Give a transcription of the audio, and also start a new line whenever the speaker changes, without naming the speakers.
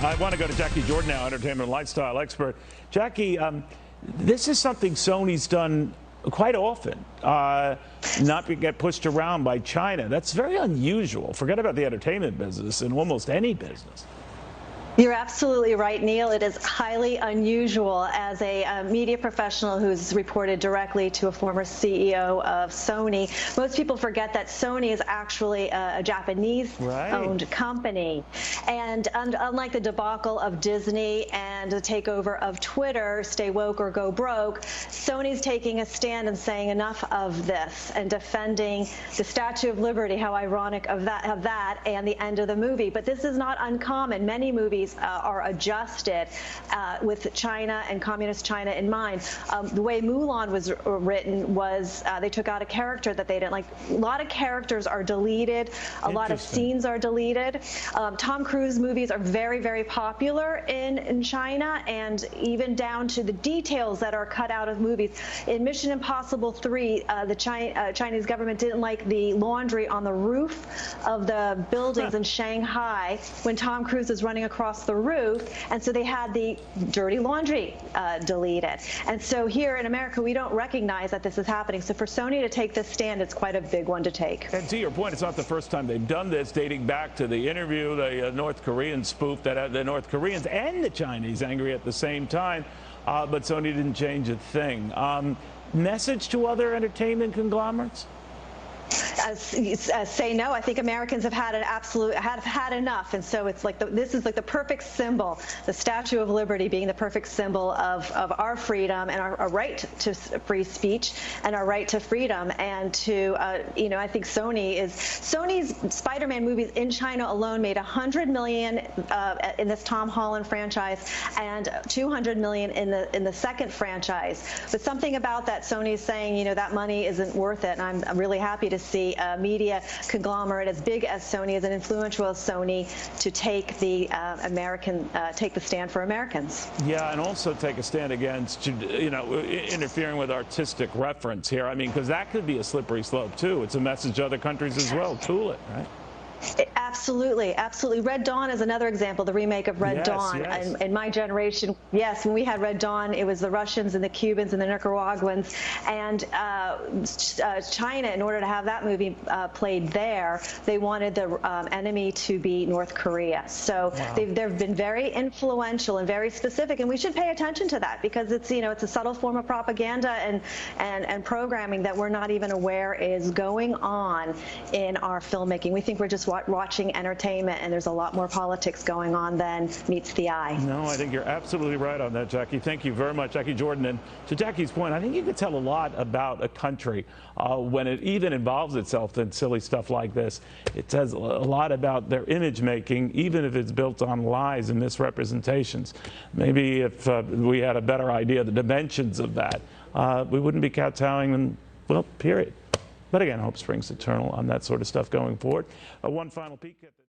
I want to go to Jacquie Jordan now, entertainment and lifestyle expert. Jacquie, this is something Sony's done quite often, not to get pushed around by China. That's very unusual. Forget about the entertainment business and almost any business.
You're absolutely right, Neil. It is highly unusual. As a media professional who's reported directly to a former CEO of Sony, most people forget that Sony is actually a Japanese-owned company. And unlike the debacle of Disney and the takeover of Twitter, stay woke or go broke, Sony's taking a stand and saying enough of this and defending the Statue of Liberty, how ironic of that, and the end of the movie. But this is not uncommon. Many movies are adjusted with China and communist China in mind. The way Mulan was written was they took out a character that they didn't like. A lot of characters are deleted. A lot of scenes are deleted. Tom Cruise movies are very, very popular in China, and even down to the details that are cut out of movies. In Mission Impossible 3, the Chinese government didn't like the laundry on the roof of the buildings in Shanghai when Tom Cruise is running across the roof, and so they had the dirty laundry deleted. And so here in America, we don't recognize that this is happening. So for Sony to take this stand, it's quite a big one to take.
And to your point, it's not the first time they've done this, dating back to the interview, the North Korean spoof that had the North Koreans and the Chinese angry at the same time, but Sony didn't change a thing. Message to other entertainment conglomerates?
Say no. I think Americans have had had enough, and so it's like this is like the perfect symbol, the Statue of Liberty being the perfect symbol of our freedom and our right to free speech and our right to freedom. And to I think Sony's Spider-Man movies in China alone made $100 million in this Tom Holland franchise and $200 million in the second franchise. But something about that, Sony's saying that money isn't worth it, and I'm really happy to see a media conglomerate as big as Sony, as influential as Sony, to take the take the stand for Americans.
Yeah, and also take a stand against interfering with artistic reference here. I mean, because that could be a slippery slope too. It's a message to other countries as well. Tool it, right?
Absolutely, absolutely. Red Dawn is another example, the remake of Red Dawn.
Yes.
And in my generation, yes, when we had Red Dawn, it was the Russians and the Cubans and the Nicaraguans. And China, in order to have that movie played there, they wanted the enemy to be North Korea. So they've been very influential and very specific, and we should pay attention to that because it's it's a subtle form of propaganda and programming that we're not even aware is going on in our filmmaking. We think we're just watching entertainment, and there's a lot more politics going on than meets the eye.
No, I think you're absolutely right on that, Jacquie. Thank you very much, Jacquie Jordan. And to Jackie's point, I think you could tell a lot about a country when it even involves itself in silly stuff like this. It says a lot about their image making, even if it's built on lies and misrepresentations. Maybe if we had a better idea of the dimensions of that, we wouldn't be kowtowing them, well, period. But again, hope springs eternal on that sort of stuff going forward. One final peek at the